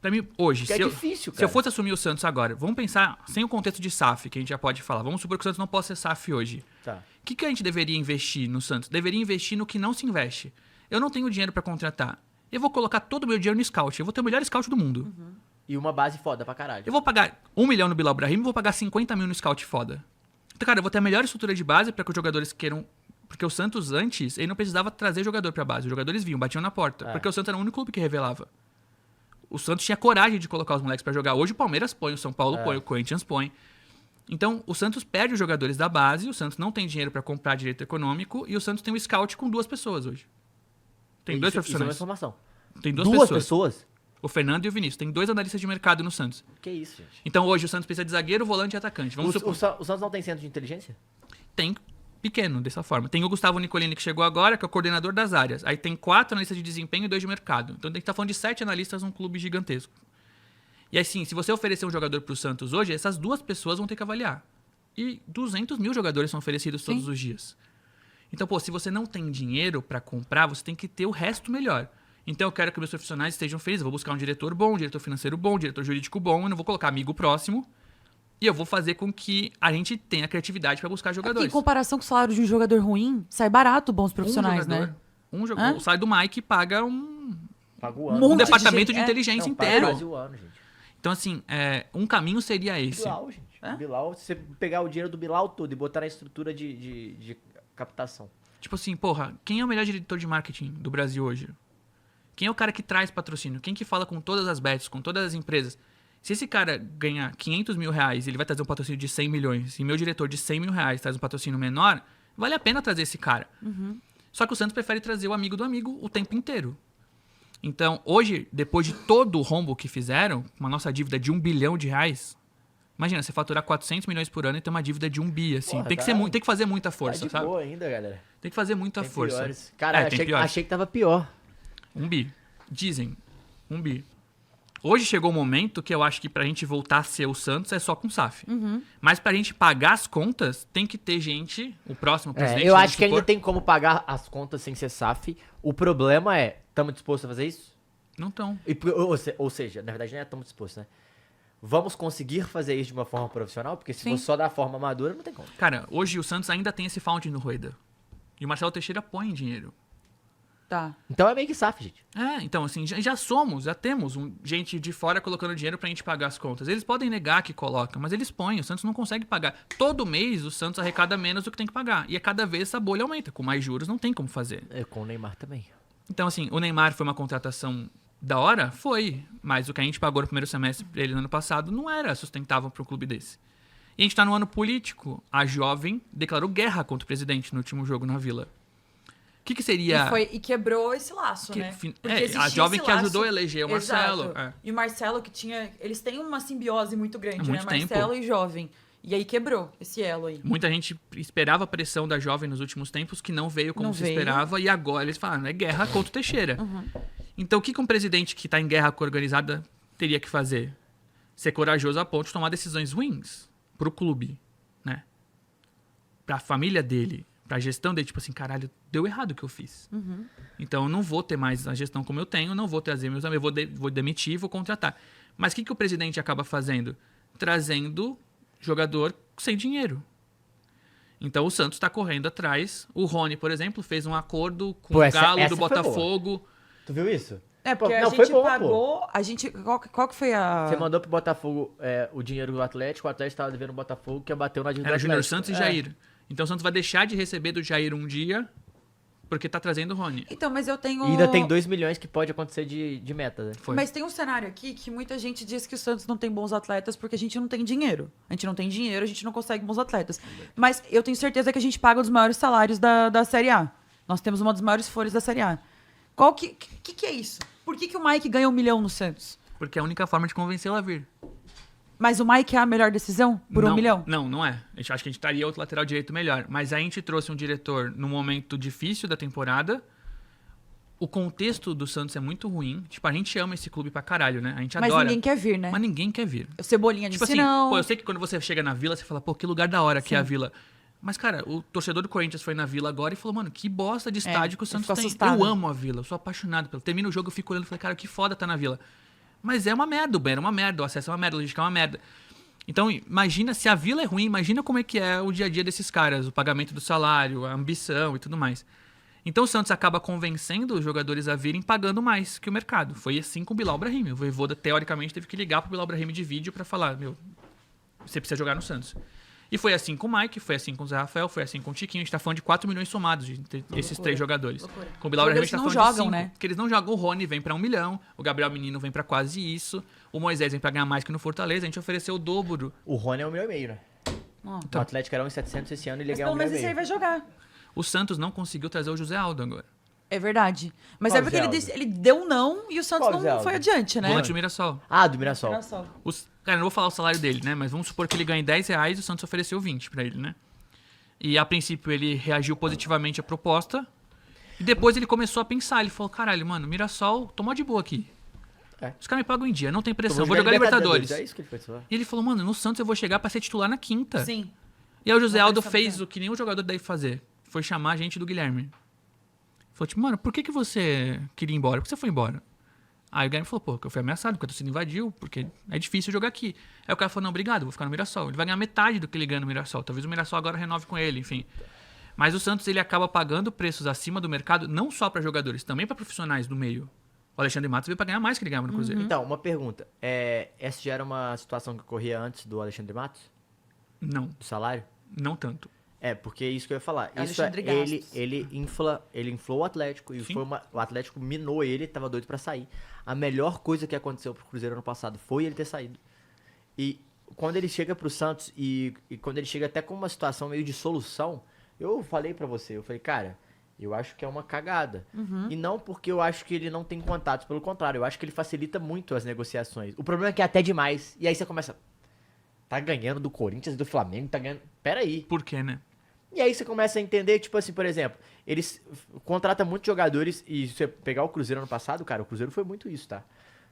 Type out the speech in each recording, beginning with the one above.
Pra mim, hoje, Porque é difícil, cara. se eu fosse assumir o Santos agora, vamos pensar sem o contexto de SAF, que a gente já pode falar. Vamos supor que o Santos não possa ser SAF hoje. Tá. O que a gente deveria investir no Santos? Deveria investir no que não se investe. Eu não tenho dinheiro pra contratar. Eu vou colocar todo o meu dinheiro no scout. Eu vou ter o melhor scout do mundo. E uma base foda pra caralho. Eu vou pagar 1 milhão no Bilal Brahim e vou pagar 50 mil no scout foda. Então, cara, eu vou ter a melhor estrutura de base pra que os jogadores queiram... Porque o Santos, antes, ele não precisava trazer jogador pra base. Os jogadores vinham, batiam na porta. Porque o Santos era o único clube que revelava. O Santos tinha coragem de colocar os moleques pra jogar. Hoje o Palmeiras põe, o São Paulo põe, o Corinthians põe. Então, o Santos perde os jogadores da base, o Santos não tem dinheiro pra comprar direito econômico e o Santos tem um scout com 2 pessoas hoje. Tem 2 Isso é uma profissionais. informação. Tem 2 Duas pessoas. pessoas? O Fernando e o Vinícius. Tem 2 analistas de mercado no Santos. Que isso, gente? Então, hoje o Santos precisa de zagueiro, volante e atacante. Vamos supor... O Santos não tem centro de inteligência? Tem pequeno, dessa forma. Tem o Gustavo Nicolini que chegou agora, que é o coordenador das áreas. Aí tem 4 analistas de desempenho e 2 de mercado. Então, tem que estar falando de 7 analistas num clube gigantesco. E assim, se você oferecer um jogador pro Santos hoje, essas 2 pessoas vão ter que avaliar. E 200 mil jogadores são oferecidos todos os dias. Então, pô, se você não tem dinheiro pra comprar, você tem que ter o resto melhor. Então, eu quero que meus profissionais estejam felizes. Eu vou buscar um diretor bom, um diretor financeiro bom, um diretor jurídico bom. Eu não vou colocar amigo próximo. E eu vou fazer com que a gente tenha criatividade pra buscar jogadores. Em comparação com o salário de um jogador ruim, sai barato bons profissionais, né? Um jogador. O salário do Mike paga um Paga o Um ano. monte de departamento gente, de inteligência Não, paga inteiro. quase o ano, gente. Então, assim, um caminho seria esse. Bilal, gente. Bilal, se você pegar o dinheiro do Bilal todo e botar na estrutura de captação. Tipo assim, porra, quem é o melhor diretor de marketing do Brasil hoje? Quem é o cara que traz patrocínio? Quem que fala com todas as bets, com todas as empresas? Se esse cara ganhar 500 mil reais, ele vai trazer um patrocínio de 100 milhões, e meu diretor de 100 mil reais traz um patrocínio menor, vale a pena trazer esse cara. Só que o Santos prefere trazer o amigo do amigo o tempo inteiro. Então, hoje, depois de todo o rombo que fizeram, uma nossa dívida de 1 bilhão de reais, imagina, você faturar 400 milhões por ano e ter uma dívida de 1 bi, assim. Porra, tem, tem que fazer muita força, Tá de sabe? boa ainda, galera. Tem que fazer muita Tem força. piores. Cara, tem piores. achei que tava pior. 1 bi. Dizem. 1 bi. Hoje chegou o momento que eu acho que pra gente voltar a ser o Santos é só com SAF. Mas pra gente pagar as contas, tem que ter gente, o próximo presidente... eu vamos acho que ainda supor, tem como pagar as contas sem ser SAF. O problema é, estamos dispostos a fazer isso? Não estão. Ou seja, na verdade não é estamos dispostos, né? Vamos conseguir fazer isso de uma forma profissional? Porque se Sim. for só da forma madura, não tem como. Cara, hoje o Santos ainda tem esse founding no Rueda. E o Marcelo Teixeira põe dinheiro. Tá. Então é meio que SAF, gente. Então assim, já temos gente de fora colocando dinheiro pra gente pagar as contas. Eles podem negar que colocam, mas eles põem. O Santos não consegue pagar. Todo mês o Santos arrecada menos do que tem que pagar. E a cada vez essa bolha aumenta. Com mais juros não tem como fazer. Com o Neymar também. Então assim, o Neymar foi uma contratação da hora? Foi. Mas o que a gente pagou no primeiro semestre pra ele no ano passado não era sustentável pra um clube desse. E a gente tá no ano político. A jovem declarou guerra contra o presidente no último jogo na Vila. O que seria... E quebrou esse laço, né? Porque a existia jovem esse que ajudou laço. a eleger o Marcelo. Exato. E o Marcelo que tinha... Eles têm uma simbiose muito grande, Há muito né? Marcelo e jovem. E aí quebrou esse elo aí. Muita gente esperava a pressão da jovem nos últimos tempos, que não veio como Não se veio. esperava, e agora eles falaram, é guerra contra o Teixeira. Então o que um presidente que está em guerra com a organizada teria que fazer? Ser corajoso a ponto de tomar decisões ruins pro clube, né? Pra família dele, pra gestão dele, tipo assim, caralho, deu errado o que eu fiz. Então eu não vou ter mais a gestão como eu tenho, não vou trazer meus amigos, vou demitir, vou contratar. Mas o que o presidente acaba fazendo? Trazendo jogador sem dinheiro. Então o Santos está correndo atrás. O Rony, por exemplo, fez um acordo com o Galo essa do foi boa. Botafogo. Tu viu isso? É, porque Não, a foi gente bom, pagou... A gente... Qual que foi a... Você mandou pro Botafogo o dinheiro do Atlético, o Atlético tava devendo o Botafogo, que bateu na dívida do Era Atlético. Júnior Santos e Jair. Então o Santos vai deixar de receber do Jair um dia porque tá trazendo o Rony. Então, mas eu tenho... E ainda tem 2 milhões que pode acontecer de meta, né? Foi. Mas tem um cenário aqui que muita gente diz que o Santos não tem bons atletas porque a gente não tem dinheiro. A gente não tem dinheiro, a gente não consegue bons atletas. Mas eu tenho certeza que a gente paga um dos maiores salários da Série A. Nós temos uma das maiores folhas da Série A. Qual que é isso? Por que o Mike ganha 1 milhão no Santos? Porque é a única forma de convencê-lo a vir. Mas o Mike é a melhor decisão por 1 milhão? Não é. A gente acha que a gente estaria outro lateral direito melhor. Mas a gente trouxe um diretor num momento difícil da temporada. O contexto do Santos é muito ruim. Tipo, a gente ama esse clube pra caralho, né? A gente Mas adora. ninguém quer vir, né? Mas ninguém quer vir. O Cebolinha Tipo disse assim, não. pô, eu sei que quando você chega na Vila, você fala, pô, que lugar da hora que é a Vila. Mas, cara, o torcedor do Corinthians foi na Vila agora e falou, mano, que bosta de estádio que o Santos ficou tem. assustado. Eu amo a Vila, eu sou apaixonado pelo. Termina o jogo, eu fico olhando e falei, cara, que foda tá na Vila. Mas é uma merda, o banheiro é uma merda, o acesso é uma merda, a logística é uma merda. Então, imagina, se a Vila é ruim, imagina como é que é o dia a dia desses caras, o pagamento do salário, a ambição e tudo mais. Então o Santos acaba convencendo os jogadores a virem pagando mais que o mercado. Foi assim com o Bilal Brahim. O Vojvoda, teoricamente, teve que ligar pro Bilal Brahim de vídeo pra falar, meu, você precisa jogar no Santos. E foi assim com o Mike, foi assim com o Zé Rafael, foi assim com o Tiquinho. A gente tá falando de 4 milhões somados de esses 3 jogadores. Loucura. Com o Bilal Brahim a gente tá Jogadores falando não de jogam, 5. né? Porque eles não jogam. O Rony vem pra 1 milhão, o Gabriel Menino vem pra quase isso, o Moisés vem pra ganhar mais que no Fortaleza. A gente ofereceu o dobro. O Rony é 1,5 milhão, né? Então. O Atlético era 1,700 esse ano e ele Mas ganhou pelo 1,5 menos esse aí vai jogar. O Santos não conseguiu trazer o José Aldo agora. É verdade. Mas Qual é porque Zé ele, Aldo? ele deu um não e o Santos Qual Zé não Aldo? foi adiante, né? Volante do Mirassol. Ah, do Mirassol. Mirassol. Cara, eu não vou falar o salário dele, né? Mas vamos supor que ele ganhe R$10 e o Santos ofereceu 20 pra ele, né? E a princípio ele reagiu positivamente à proposta. E depois ele começou a pensar. Ele falou, caralho, mano, Mirassol tomou de boa aqui. É. Os caras me pagam em dia, não tem pressão. Eu Vou jogar Libertadores. É isso que ele pensou. E ele falou, mano, no Santos eu vou chegar pra ser titular na quinta. Sim. E aí o José Não Aldo pensava fez mesmo. o que nenhum jogador deve fazer. Foi chamar a gente do Guilherme. Falou, tipo, mano, por que você queria ir embora? Por que você foi embora? Aí o Guilherme falou, pô, porque eu fui ameaçado, porque a torcida invadiu, porque é difícil jogar aqui. Aí o cara falou, não, obrigado, vou ficar no Mirassol. Ele vai ganhar metade do que ele ganha no Mirassol. Talvez o Mirassol agora renove com ele, enfim. Mas o Santos, ele acaba pagando preços acima do mercado, não só pra jogadores, também pra profissionais do meio. O Alexandre Matos veio pra ganhar mais que ele ganhava no Cruzeiro. Então, uma pergunta. Essa já era uma situação que ocorria antes do Alexandre Matos? Não, Do salário? não tanto. Porque é isso que eu ia falar. Alexandre Isso Gastos. ele inflou o Atlético e Sim. o Atlético minou ele, tava doido pra sair. A melhor coisa que aconteceu pro Cruzeiro ano passado foi ele ter saído. E quando ele chega pro Santos e quando ele chega até com uma situação meio de solução, eu falei pra você, eu falei, cara, eu acho que é uma cagada. E não porque eu acho que ele não tem contatos, pelo contrário, eu acho que ele facilita muito as negociações. O problema é que é até demais. E aí você começa, tá ganhando do Corinthians e do Flamengo, tá ganhando... Peraí. Por quê, né? E aí você começa a entender, tipo assim, por exemplo, eles contratam muitos jogadores e se você pegar o Cruzeiro ano passado, cara, o Cruzeiro foi muito isso, tá?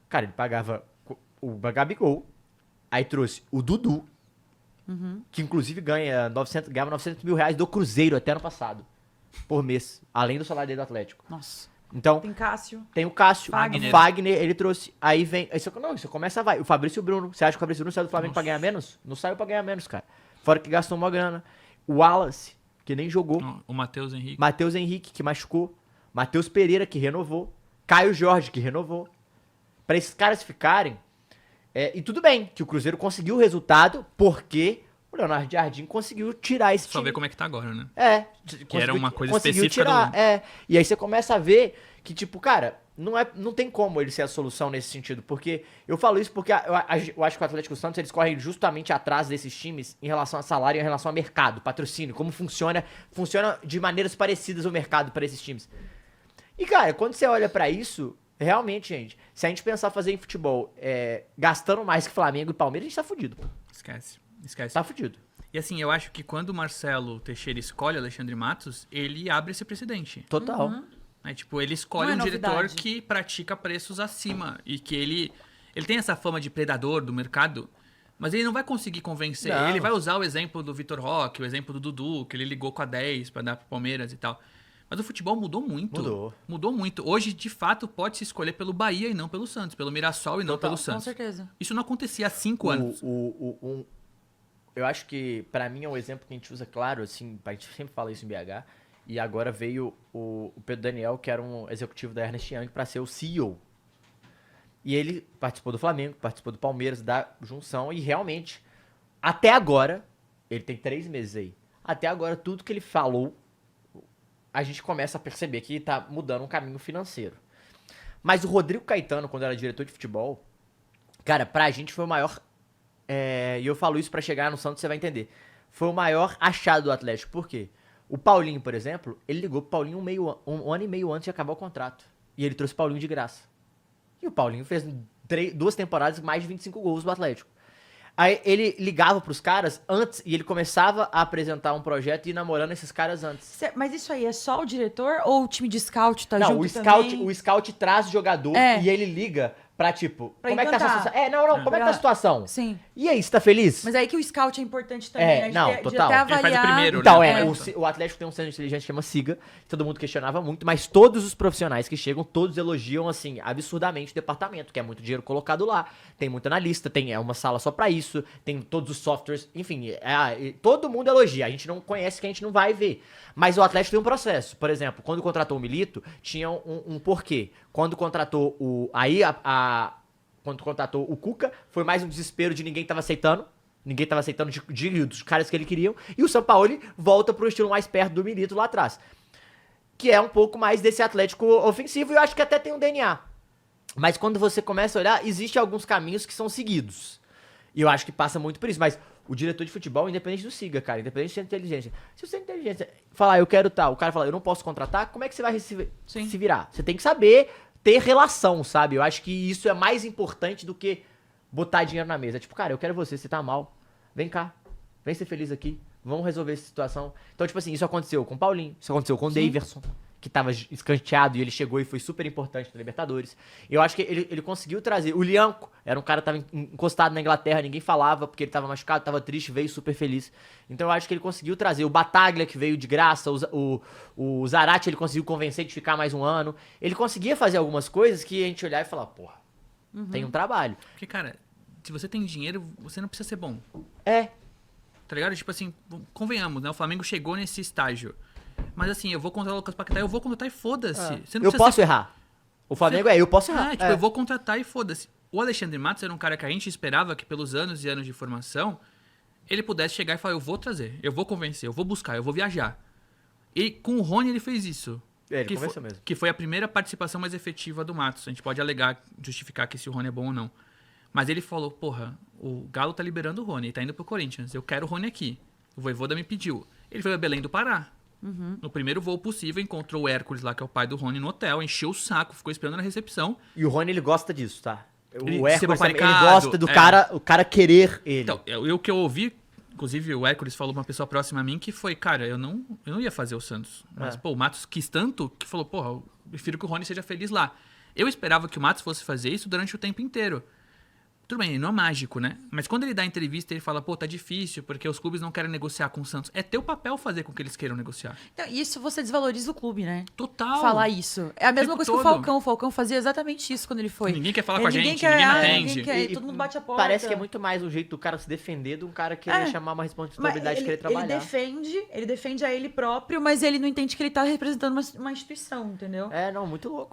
Cara, ele pagava o Gabigol, aí trouxe o Dudu, que inclusive ganhava 900 mil reais do Cruzeiro até ano passado, por mês, além do salário dele do Atlético. Nossa. Então, Tem Cássio. tem o Cássio, Fagner. o Fagner, ele trouxe. Aí vem. Aí você começa, vai. O Fabrício Bruno. Você acha que o Fabrício Bruno saiu do Flamengo pra ganhar menos? Não saiu pra ganhar menos, cara. Fora que gastou uma grana. O Wallace, que nem jogou. O Matheus Henrique. Matheus Henrique, que machucou. Matheus Pereira, que renovou. Caio Jorge, que renovou. Pra esses caras ficarem. E tudo bem que o Cruzeiro conseguiu o resultado porque o Leonardo Jardim conseguiu tirar esse Só time. ver como é que tá agora, né? Que era uma coisa conseguiu específica tirar, do- E aí você começa a ver que, tipo, cara, não tem como ele ser a solução nesse sentido. Porque eu falo isso porque eu acho que o Atlético Santos, eles correm justamente atrás desses times em relação a salário, em relação a mercado, patrocínio, como funciona de maneiras parecidas o mercado para esses times. E, cara, quando você olha pra isso, realmente, gente, se a gente pensar fazer em futebol gastando mais que Flamengo e Palmeiras, a gente tá fudido. Pô. Esquece. Tá fudido. E assim, eu acho que quando o Marcelo Teixeira escolhe Alexandre Matos, ele abre esse precedente. Total. Né? Tipo, ele escolhe Não é um diretor novidade. que pratica preços acima. E que ele tem essa fama de predador do mercado, mas ele não vai conseguir convencer. Não. Ele vai usar o exemplo do Vitor Roque, o exemplo do Dudu, que ele ligou com a 10 pra dar pro Palmeiras e tal. Mas o futebol mudou muito. Mudou muito. Hoje, de fato, pode se escolher pelo Bahia e não pelo Santos. Pelo Mirassol e não pelo Com Santos. certeza. Isso não acontecia há 5 anos. Eu acho que, pra mim, é um exemplo que a gente usa, claro, assim, a gente sempre fala isso em BH, e agora veio o Pedro Daniel, que era um executivo da Ernest Young, pra ser o CEO. E ele participou do Flamengo, participou do Palmeiras, da junção, e realmente, até agora, ele tem 3 meses aí, até agora, tudo que ele falou, a gente começa a perceber que tá mudando um caminho financeiro. Mas o Rodrigo Caetano, quando era diretor de futebol, cara, pra gente foi o maior... e eu falo isso pra chegar no Santos, você vai entender. Foi o maior achado do Atlético. Por quê? O Paulinho, por exemplo, ele ligou pro Paulinho um ano e meio antes de acabar o contrato. E ele trouxe o Paulinho de graça. E o Paulinho fez 2 temporadas mais de 25 gols do Atlético. Aí ele ligava pros caras antes e ele começava a apresentar um projeto e ir namorando esses caras antes. Mas isso aí é só o diretor ou o time de scout tá Não, junto o também? scout traz o jogador É. e ele liga pra tipo, Pra como é que tá a encantar. situação? Como é que tá a situação? Sim. E aí, você tá feliz? Mas aí que o scout é importante também, né? De não, de total. até Ele faz o avaliar... primeiro, Então, né? o Atlético tem um centro de inteligência que chama SIGA, que todo mundo questionava muito, mas todos os profissionais que chegam, todos elogiam, assim, absurdamente o departamento, que é muito dinheiro colocado lá, tem muito analista, tem uma sala só pra isso, tem todos os softwares, enfim, todo mundo elogia, a gente não conhece que a gente não vai ver. Mas o Atlético tem um processo, por exemplo, quando contratou o Milito, tinha um porquê. Quando contratou quando contratou o Cuca, foi mais um desespero de ninguém tava aceitando. Ninguém tava aceitando dos caras que ele queriam. E o Sampaoli volta pro estilo mais perto do Milito lá atrás. Que é um pouco mais desse Atlético ofensivo. E eu acho que até tem um DNA. Mas quando você começa a olhar, existem alguns caminhos que são seguidos. E eu acho que passa muito por isso. Mas o diretor de futebol, independente do SIGA, cara, independente de ser inteligência. Se você é inteligência, falar, eu quero tal, o cara fala, eu não posso contratar, como é que você vai se virar? Você tem que saber ter relação, sabe? Eu acho que isso é mais importante do que botar dinheiro na mesa. Tipo, cara, eu quero você tá mal. Vem cá. Vem ser feliz aqui. Vamos resolver essa situação. Então, tipo assim, isso aconteceu com o Paulinho, isso aconteceu com o Daverson, que tava escanteado e ele chegou e foi super importante na Libertadores. Eu acho que ele conseguiu trazer. O Lianco era um cara que tava encostado na Inglaterra, ninguém falava porque ele tava machucado, tava triste, veio super feliz. Então eu acho que ele conseguiu trazer. O Bataglia, que veio de graça, o Zarate, ele conseguiu convencer de ficar mais um ano. Ele conseguia fazer algumas coisas que a gente olhar e falar, porra, tem um trabalho. Porque, cara, se você tem dinheiro, você não precisa ser bom. Tá ligado? Tipo assim, convenhamos, né? O Flamengo chegou nesse estágio. Mas assim, eu vou contratar o Lucas Paquetá, eu vou contratar e foda-se. Você não Eu precisa posso errar. O Flamengo eu posso errar. eu vou contratar e foda-se. O Alexandre Matos era um cara que a gente esperava que pelos anos e anos de formação, ele pudesse chegar e falar, eu vou trazer, eu vou convencer, eu vou buscar, eu vou viajar. E com o Rony ele fez isso. Ele convenceu mesmo. Que foi a primeira participação mais efetiva do Matos. A gente pode alegar, justificar que se o Rony é bom ou não. Mas ele falou, porra, o Galo tá liberando o Rony, ele tá indo pro Corinthians, eu quero o Rony aqui. O Vojvoda me pediu. Ele foi a Belém do Pará. No primeiro voo possível, encontrou o Hércules lá, que é o pai do Rony, no hotel, encheu o saco, ficou esperando na recepção. E o Rony, ele gosta disso, tá? Ele O Hércules também, ele paparicado, gosta do cara querer ele. Então, o que eu ouvi, inclusive o Hércules falou pra uma pessoa próxima a mim, que foi, cara, eu não ia fazer o Santos. Mas, pô, o Matos quis tanto que falou, porra, eu prefiro que o Rony seja feliz lá. Eu esperava que o Matos fosse fazer isso durante o tempo inteiro. Tudo bem, ele não é mágico, né? Mas quando ele dá entrevista, ele fala, pô, tá difícil, porque os clubes não querem negociar com o Santos. É teu papel fazer com que eles queiram negociar. Então, isso você desvaloriza o clube, né? Total. Falar isso. É a mesma Tempo coisa que o todo. Falcão. O Falcão fazia exatamente isso quando ele foi. Ninguém quer falar com a Ninguém gente, quer, ninguém me ninguém atende. quer, todo mundo bate a porta. Parece que é muito mais o jeito do cara se defender do cara querer chamar uma responsabilidade de querer trabalhar. Ele defende a ele próprio, mas ele não entende que ele tá representando uma instituição, entendeu? Não, muito louco.